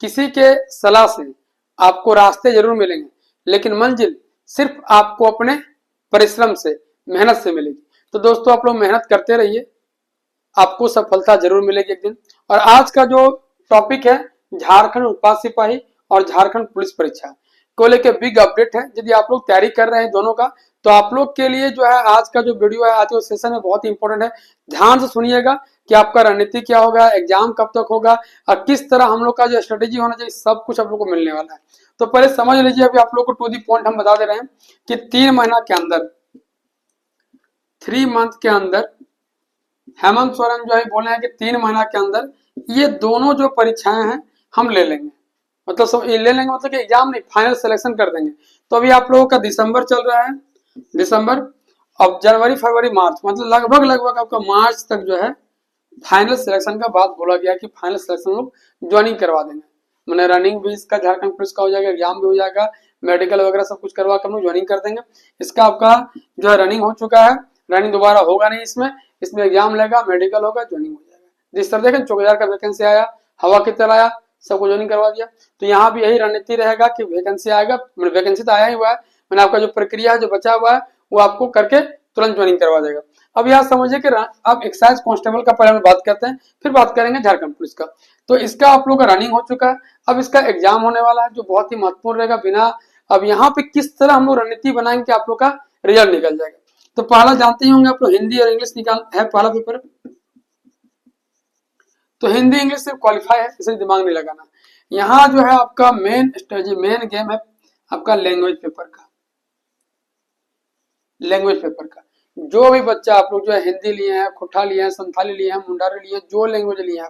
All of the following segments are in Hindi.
किसी के सलाह से आपको रास्ते जरूर मिलेंगे, लेकिन मंजिल सिर्फ आपको अपने परिश्रम से, मेहनत से मिलेगी। तो दोस्तों आप लोग मेहनत करते रहिए, आपको सफलता जरूर मिलेगी एक दिन। और आज का जो टॉपिक है झारखंड उत्पाद सिपाही और झारखंड पुलिस परीक्षा को लेकर बिग अपडेट है। यदि आप लोग तैयारी कर रहे हैं दोनों का, तो आप लोग के लिए जो है आज का जो वीडियो है, आज का सेशन है, बहुत ही इंपॉर्टेंट है। ध्यान से सुनिएगा कि आपका रणनीति क्या होगा, एग्जाम कब तक होगा और किस तरह हम लोग का जो स्ट्रेटेजी होना चाहिए, सब कुछ आप लोग को मिलने वाला है। तो पहले समझ लीजिए, अभी आप लोग को टू दी पॉइंट हम बता दे रहे हैं कि 3 महीना के अंदर, 3 मंथ के अंदर हेमंत सोरेन जो है बोले हैं कि 3 महीना के अंदर ये दोनों जो परीक्षाएं हैं हम ले लेंगे। मतलब सब ले लेंगे, मतलब कि एग्जाम नहीं, फाइनल सिलेक्शन कर देंगे। तो अभी आप लोगों का दिसंबर चल रहा है, दिसंबर, अब जनवरी फरवरी मार्च, मतलब लगभग लगभग आपका मार्च तक जो है फाइनल सिलेक्शन का बात बोला गया कि फाइनल सिलेक्शन लोग ज्वाइनिंग करवा देंगे। मैंने रनिंग भी इसका झारखंड पुलिस का हो जाएगा, एग्जाम भी हो जाएगा, मेडिकल वगैरह सब कुछ करवा कर हम लोग ज्वाइनिंग कर देंगे। इसका आपका जो है रनिंग हो चुका है, रनिंग दोबारा होगा नहीं इसमें, इसमें एग्जाम लेगा, मेडिकल होगा, ज्वाइनिंग हो जाएगा। जिस तरह देखें 4000 का वैकेंसी आया, हवा की तरह आया, सबको ज्वाइनिंग करवा दिया। तो यहाँ भी यही रणनीति रहेगा कि वैकेंसी आएगा, वैकेंसी तो आया ही हुआ है, मैंने आपका जो प्रक्रिया है जो बचा हुआ है वो आपको करके तुरंत ज्वाइनिंग करवा देगा। अब यहाँ समझिए कि आप एक्साइज कांस्टेबल का पहले बात करते हैं, फिर बात करेंगे झारखंड पुलिस का। तो इसका आप लोग का रनिंग हो चुका है, अब इसका एग्जाम होने वाला है जो बहुत ही महत्वपूर्ण रहेगा। बिना अब यहाँ पे किस तरह हम लोग रणनीति बनाएंगे कि आप लोग का रिजल्ट निकल जाएगा। तो पहला जानते ही होंगे आप लोग, हिंदी और इंग्लिश निकाल है पहला पेपर। तो हिंदी इंग्लिश सिर्फ क्वालिफाई है, इसलिए दिमाग नहीं लगाना। यहाँ जो है आपका मेन स्ट्रेटजी, मेन गेम है आपका लैंग्वेज पेपर का। लैंग्वेज पेपर का जो भी बच्चा आप लोग जो है हिंदी लिए हैं, खुट्टा लिए हैं, संथाली लिए हैं, मुंडारी लिए हैं, जो लैंग्वेज लिए हैं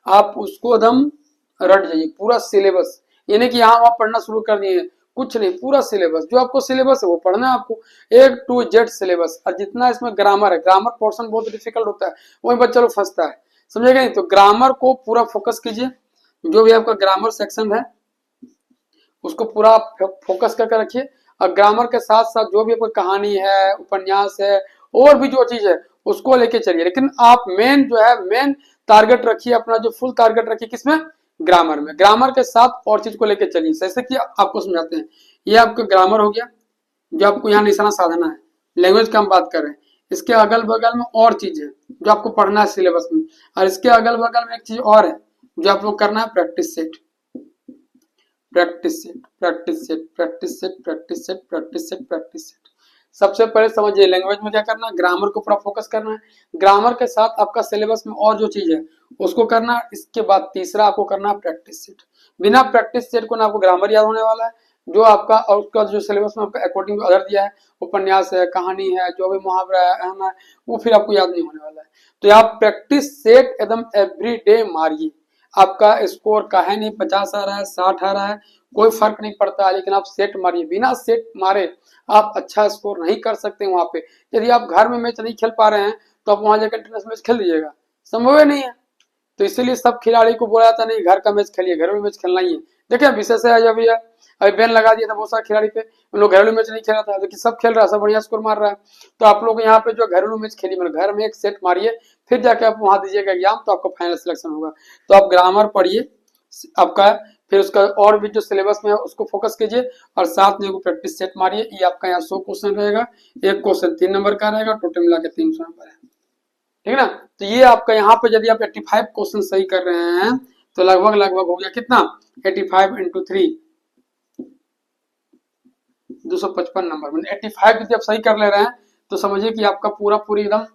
आप उसको एकदम रट जाइए पूरा सिलेबस। ये नहीं कि यहाँ वहां पढ़ना शुरू कर दिए, कुछ नहीं, पूरा सिलेबस जो आपको सिलेबस है वो पढ़ना है आपको, A to Z सिलेबस। और जितना इसमें ग्रामर है, ग्रामर पोर्शन बहुत डिफिकल्ट होता है, वही बच्चा लोग फंसता है, समझेगा नहीं। तो ग्रामर को पूरा फोकस कीजिए, जो भी आपका ग्रामर सेक्शन है उसको पूरा फोकस करके रखिए। और ग्रामर के साथ साथ जो भी आपकी कहानी है, उपन्यास है, और भी जो चीज है उसको लेके चलिए। लेकिन आप मेन जो है मेन टारगेट रखिए, अपना जो फुल टारगेट रखिए किसमें, ग्रामर में। ग्रामर के साथ और चीज को लेके चलिए। जैसे कि आपको समझाते हैं, ये आपका ग्रामर हो गया जो आपको यहाँ निशाना साधना है, लैंग्वेज का हम बात कर रहे हैं। इसके अगल बगल में और चीज है जो आपको पढ़ना है सिलेबस में, और इसके अगल बगल में एक चीज और है जो आप लोग करना है, practice set, practice set, practice set, practice set, practice set, practice set, practice set. सबसे पहले समझिए लैंग्वेज में क्या करना है, ग्रामर को पूरा फोकस करना है। ग्रामर के साथ आपका सिलेबस में और जो चीज है उसको करना है। इसके बाद तीसरा आपको करना है प्रैक्टिस सेट। बिना प्रैक्टिस सेट को ना आपको ग्रामर याद होने वाला है, जो आपका और उसका जो सिलेबस में आपका अकॉर्डिंग अदर दिया है, उपन्यास है, कहानी है, जो भी मुहावरा है, वो फिर आपको याद नहीं होने वाला है। तो आप प्रैक्टिस सेट एकदम एवरी डे मारिए। आपका स्कोर का है नहीं 50 आ रहा है, 60 आ रहा है, कोई फर्क नहीं पड़ता, लेकिन आप सेट मारिए। बिना सेट मारे आप अच्छा स्कोर नहीं कर सकते वहां पे। यदि आप घर में मैच नहीं खेल पा रहे हैं तो आप वहां जाकर इंटरनेशनल मैच खेल लीजिएगा, संभव ही नहीं है। तो इसीलिए सब खिलाड़ी को बोला जाता नहीं घर का मैच खेलिए, घरेलू मैच खेलना ही है। देखिए विशेष है अभी बैन लगा दिया था बहुत सारे खिलाड़ी पे, उन लोग घरेलू मैच नहीं खेला था, लेकिन सब खेल रहा है, सब बढ़िया स्कोर मार रहा है। तो आप लोग यहाँ पे जो घरेलू मैच खेलिए, मतलब घर में एक सेट मारिए, फिर जाके आप वहां दीजिएगा एग्जाम, तो आपका फाइनल सिलेक्शन होगा। तो आप ग्रामर पढ़िए आपका, फिर उसका और भी जो सिलेबस में है उसको फोकस कीजिए, और साथ में प्रैक्टिस सेट मारिए। ये आपका यहाँ 100 क्वेश्चन रहेगा, एक क्वेश्चन 3 नंबर का रहेगा, टोटल मिला के 300 नंबर है, ठीक है ना। तो ये आपका यहाँ पे यदि आप 85 क्वेश्चन सही कर रहे हैं तो लगभग लगभग हो गया कितना, 85 इंटू 3 255 नंबर। मतलब 85 यदि आप सही कर ले रहे हैं तो समझिए कि आपका पूरा पूरी एकदम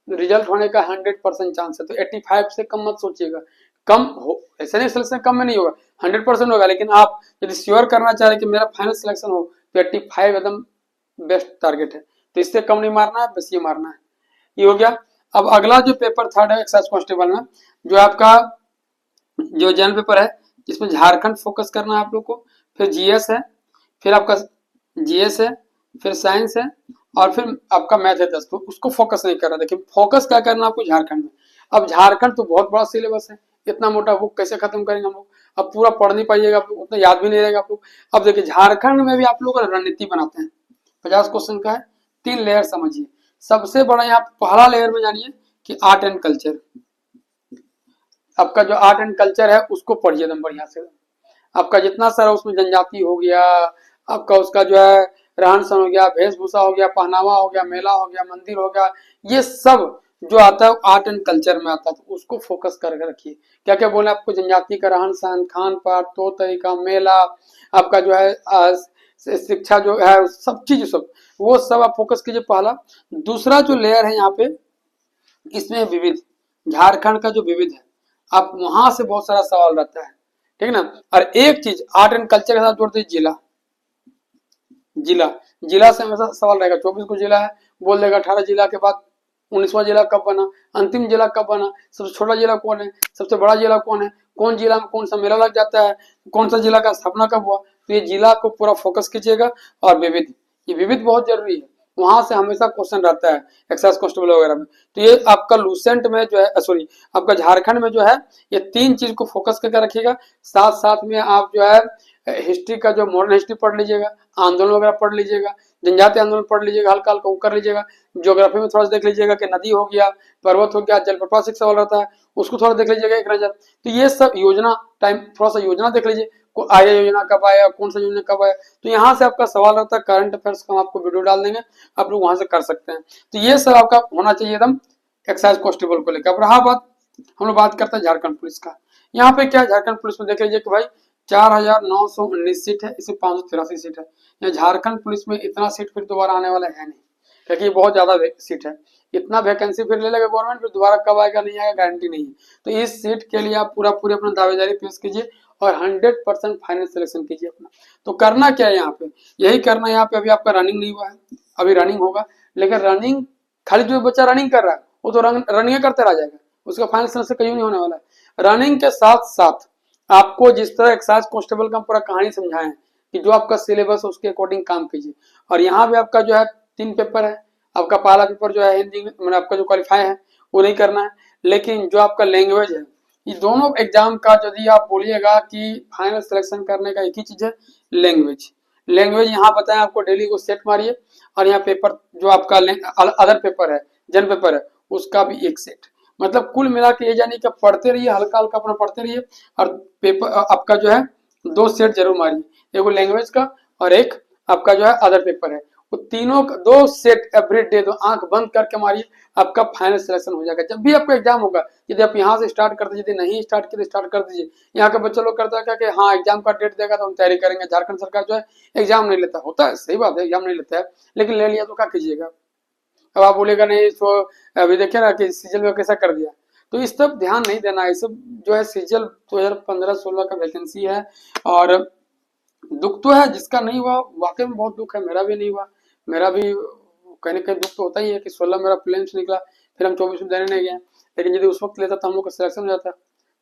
रिजल्ट होने का 100% चांस है। तो 85 से कम मत सोचिएगा, कम हो ऐसे नहीं, सिलेक्शन कम में नहीं होगा, 100% होगा। लेकिन आप यदि श्योर करना चाह रहे कि मेरा फाइनल सिलेक्शन हो तो 85 एकदम बेस्ट टारगेट है। तो इससे कम नहीं मारना है, बस ये मारना है। ये हो गया। अब अगला जो पेपर थर्ड है एक्साइज कांस्टेबल में, जो आपका जो जनरल पेपर है, जिसमें झारखंड फोकस करना है आप लोग को, फिर जीएस है, फिर आपका जीएस है, फिर साइंस है, और फिर आपका मैथ है 10। तो उसको फोकस नहीं करना। देखिए फोकस क्या करना आपको झारखंड में। अब झारखंड तो बहुत बड़ा सिलेबस है, इतना मोटा बुक कैसे खत्म करेंगे हम लोग, अब पूरा पढ़ नहीं पाइएगा, उतना याद भी नहीं रहेगा आप लोग। अब देखिए झारखंड में भी आप लोग रणनीति बनाते हैं, 50 क्वेश्चन का है, 3 लेयर समझिए। सबसे बड़ा यहाँ पहला लेयर में जानिए कि आर्ट एंड कल्चर, आपका जो आर्ट एंड कल्चर है उसको पढ़िए एकदम बढ़िया से। आपका जितना सारा उसमें जनजाति हो गया, आपका उसका जो है रहन सहन हो गया, वेशभूषा हो गया, पहनावा हो गया, मेला हो गया, मंदिर हो गया, ये सब जो आता है आर्ट एंड कल्चर में आता है, तो उसको फोकस करके रखिए। क्या क्या बोले आपको, जनजाति का रहन सहन, खान पान, तौर तरीका, मेला, आपका जो है शिक्षा जो है, सब चीज, सब वो सब आप फोकस कीजिए पहला। दूसरा जो लेयर है यहाँ पे, इसमें विविध, झारखंड का जो विविध है, आप वहां से बहुत सारा सवाल रहता है, ठीक है ना। और एक चीज आर्ट एंड कल्चर के साथ जोड़ते हैं जिला। जिला जिला से हमेशा सवाल रहेगा, 24 को जिला है, बोल देगा 18 जिला के बाद 19वां जिला कब बना, अंतिम जिला कब बना, सबसे छोटा जिला कौन है, सबसे बड़ा जिला कौन है, कौन जिला में कौन सा मेला लग जाता है, कौन सा जिला का स्थापना कब हुआ। तो ये जिला को पूरा फोकस कीजिएगा। और विविध, ये विविध बहुत जरूरी है, वहां से हमेशा क्वेश्चन रहता है एक्साइज कांस्टेबल वगैरह में। तो ये आपका लूसेंट में जो है, सॉरी आपका झारखंड में जो है, ये 3 चीज को फोकस करके रखिएगा। साथ साथ में आप जो है हिस्ट्री का जो मॉडर्न हिस्ट्री पढ़ लीजिएगा, आंदोलन वगैरह पढ़ लीजिएगा, जनजातीय आंदोलन पढ़ लीजिएगा, हल्का हल्का वो कर लीजिएगा। ज्योग्राफी में थोड़ा सा देख लीजिएगा कि नदी हो गया, पर्वत हो गया, जलप्रपात से सवाल रहता है, उसको थोड़ा देख लीजिएगा एक नजर। तो ये सब योजना टाइम, थोड़ा सा योजना देख लीजिए, आया योजना कब आया, कौन सा योजना कब आया। तो यहाँ से आपका सवाल रहता है, करंट अफेयर्स का हम आपको वीडियो डाल देंगे, आप लोग वहां से कर सकते हैं। तो ये सब आपका होना चाहिए एकदम एक्साइज कांस्टेबल को लेकर। अब रहा बात, हम लोग बात करते हैं झारखंड पुलिस का। यहाँ पे क्या, झारखंड पुलिस में देख लीजिए कि भाई 4919 सीट है, इसमें 583 सीट है। यहाँ झारखंड पुलिस में इतना सीट फिर दोबारा आने वाला है नहीं, क्योंकि बहुत ज्यादा सीट है। इतना वैकेंसी फिर ले लेगा गवर्नमेंट, फिर दोबारा कब आएगा नहीं आएगा गारंटी नहीं है। तो इस सीट के लिए आप पूरा पूरी अपना दावेदारी पेश कीजिए और 100% फाइनल सिलेक्शन कीजिए अपना। तो करना क्या है यहाँ पे, यही करना है यहाँ पे। अभी आपका रनिंग नहीं हुआ है, अभी रनिंग होगा, लेकिन रनिंग खाली जो बच्चा रनिंग कर रहा है वो तो रनिंग करते रह जाएगा, उसका फाइनल सिलेक्शन कहीं नहीं होने वाला है। रनिंग के साथ साथ आपको जिस तरह एक्साइज कांस्टेबल का पूरा कहानी समझाएं कि जो आपका सिलेबस है उसके अकॉर्डिंग काम कीजिए। और यहाँ पे आपका जो है 3 पेपर है, आपका पहला पेपर जो है हिंदी में आपका जो क्वालिफाई है वो नहीं करना है, लेकिन जो आपका लैंग्वेज है, ये दोनों एग्जाम का यदि आप बोलिएगा कि फाइनल सिलेक्शन करने का एक ही चीज है, लैंग्वेज। लैंग्वेज यहाँ बताएं आपको, डेली को सेट मारिए। और यहाँ पेपर जो आपका अदर पेपर है, जन पेपर है, उसका भी एक सेट। मतलब कुल मिला के ये जानी कि पढ़ते रहिए, हल्का हल्का अपना पढ़ते रहिए। और पेपर आपका जो है 2 सेट जरूर मारिए, एक लैंग्वेज का और एक आपका जो है अदर पेपर है। वो तीनों 2 सेट एवरी डे, तो आंख बंद करके मारिए, आपका फाइनल सिलेक्शन हो जाएगा। जब भी आपका एग्जाम होगा, यदि आप यहाँ से स्टार्ट कर दीजिए, यदि नहीं स्टार्ट किए स्टार्ट कर दीजिए। यहाँ के बच्चे लोग करता है क्या कि हाँ एग्जाम का डेट देगा तो हम तैयारी करेंगे। झारखंड सरकार जो है एग्जाम नहीं लेता, होता है सही बात है, एग्जाम नहीं लेता है, लेकिन ले लिया तो क्या कीजिएगा। अब आप बोलेगा नहीं तो अभी देखिए ना कि सीजल में कैसा कर दिया। तो इस सब ध्यान नहीं देना है, सब जो है सीजल 2015-16 का वैकेंसी है। और दुख तो है जिसका नहीं हुआ, वाकई में बहुत दुख है, मेरा भी नहीं हुआ। मेरा भी कहीं ना कहीं दुख तो होता ही है कि 16 मेरा प्लेन से निकला, फिर हम 24 में देने नहीं गए। लेकिन यदि उस वक्त लेता तो हम लोग का सिलेक्शन हो जाता।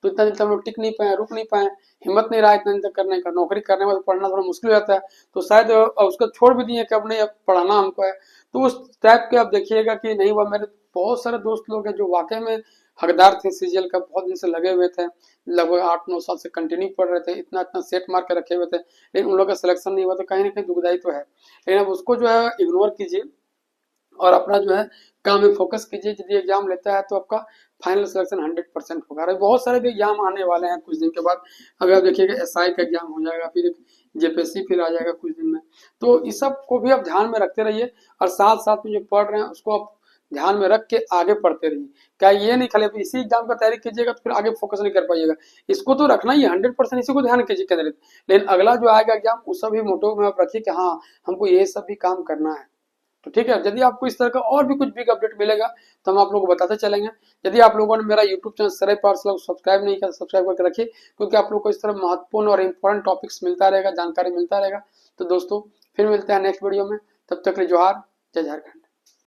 तो इतना दिन तक हम लोग टिक नहीं पाए, रुक नहीं पाए, हिम्मत नहीं रहा इतना दिन तक करने का। नौकरी करने में तो पढ़ना थोड़ा मुश्किल हो जाता है, तो शायद उसको छोड़ भी दिए कि अब नहीं, अब पढ़ाना हमको है। तो उस टाइप के आप देखिएगा कि नहीं हुआ। मेरे बहुत सारे दोस्त लोग हैं जो वाकई में हकदार थे सीजीएल का, बहुत दिन से लगे हुए थे, लगभग 8-9 साल से कंटिन्यू पढ़ रहे थे, इतना इतना सेट मार के रखे हुए थे, लेकिन उन लोगों का सिलेक्शन नहीं हुआ। तो कहीं ना कहीं दुखदायी तो है, लेकिन अब उसको जो है इग्नोर कीजिए और अपना जो है काम में फोकस कीजिए। यदि एग्जाम लेता है तो आपका फाइनल सिलेक्शन 100% होगा। अरे बहुत सारे भी एग्जाम आने वाले हैं कुछ दिन के बाद। अगर आप देखिएगा एसआई का एग्जाम हो जाएगा, फिर जेपीएससी फिर आ जाएगा कुछ दिन में। तो इस सब को भी आप ध्यान में रखते रहिए और साथ साथ में जो पढ़ रहे हैं उसको आप ध्यान में रख के आगे पढ़ते रहिए। क्या ये नहीं खाली इसी एग्जाम का तैयारी कीजिएगा तो फिर आगे फोकस नहीं कर पाइएगा। इसको तो रखना ही 100%, इसी को ध्यान कीजिए केंद्रित। लेकिन अगला जो आएगा एग्जाम उस सभी मोटो में आप रखिए कि हाँ हमको ये सब भी काम करना है। तो ठीक है, यदि आपको इस तरह का और भी कुछ बिग अपडेट मिलेगा तो हम आप लोगों को बताते चलेंगे। यदि आप लोगों ने मेरा यूट्यूब चैनल सरय पाठशाला सब्सक्राइब नहीं किया, सब्सक्राइब करके रखिए, क्योंकि आप लोग को इस तरह महत्वपूर्ण और इंपॉर्टेंट टॉपिक्स मिलता रहेगा, जानकारी मिलता रहेगा। तो दोस्तों फिर मिलते हैं नेक्स्ट वीडियो में, तब तक के लिए जोहार, जय झारखंड।